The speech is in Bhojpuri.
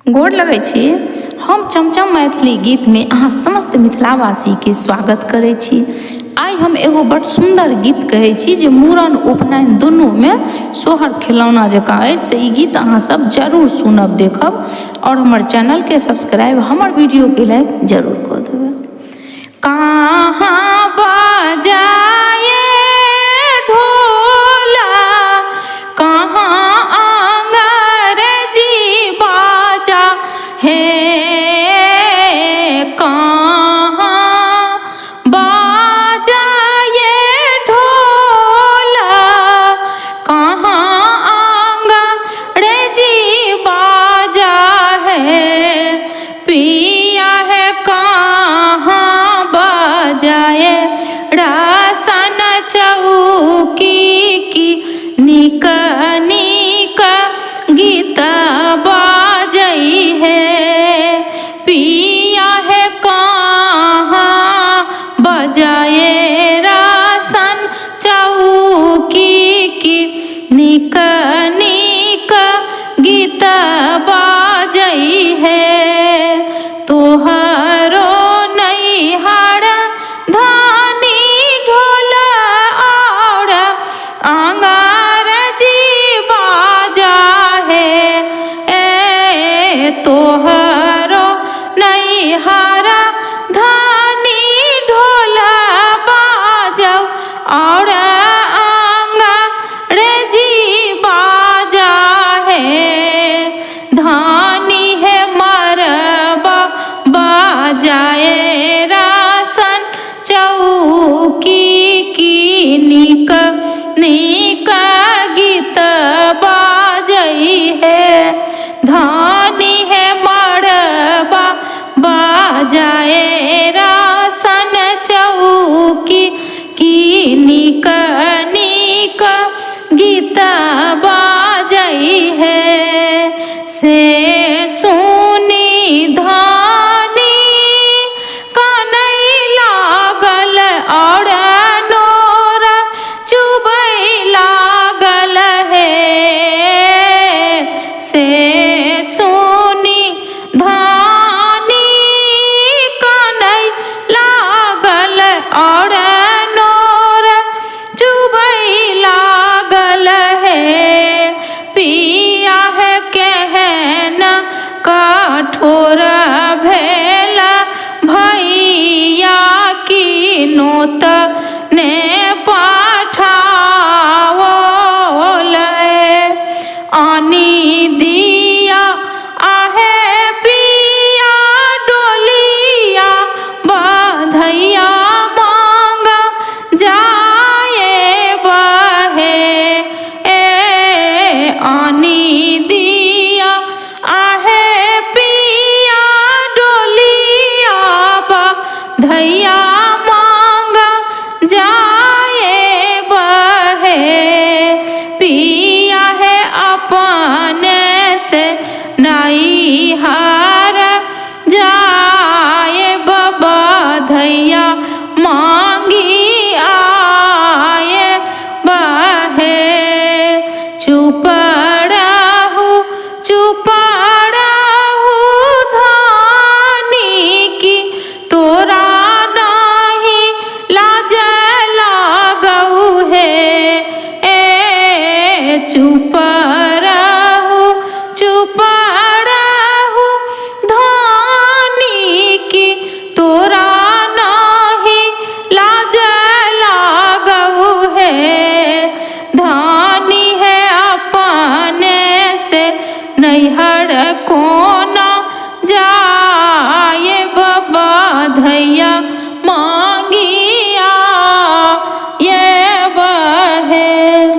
गोर लगै छी। हम चमचम मैथिली गीत में अहाँ समस्त मिथिलावासी के स्वागत करै छी। आइ हम एगो बड़ सुंदर गीत कहै छी जे मूड़न उपनयन दुनू में सोहर खिलौना जकाँ अछि से ई गीत अहाँ सब जरूर सुनब देखब और हमर चैनल के सब्सक्राइब हमर वीडियो के लाइक जरूर कऽ देबै। कहाँ बजाए ढोला कहाँ अंग्रेजी बाजा हे कहाँ बजाए ढोला कहाँ अंग्रेजी बाजा है पिया है कहाँ बजाए रासन चौकी की निक निक गीत बाजई है पिया है कहाँ बजाए रासन चौकी की निक निक गीत बाजई है तोहरो नैहर धानी ढोल और अंग्रेजी बाजा है तोहरो नैहर धानी ढोल बाजौ और अंग्रेजी बाजा है धानी है मरबा बाजाए रासन चौकी की निक निक गीत बाजई है धानी है मरबा बाजाए रासन चौकी की निक निक गीत बाजई है से सुनी धानी कानई लागल और नोर चुबई लागल है से सुनी धानी कानई लागल और नोर चुबई लागल है पिया है कहन कठोर भेला भैया की नोत ने पाठाओल आनी दिया आहे पिया डोलिया बधैया मांगा जाए बहे आनी दिया आहे पिया डोलिया बधैया मांगा जाए बहे पिया है अपने से नैहर जाए बधैया मांगी आए बहे चुप रहू धानी की तोरा नहीं लाज लागऊ है चुप रहू धानी की तोरा नहीं लाज लागऊ है धानी है अपने से नैहर को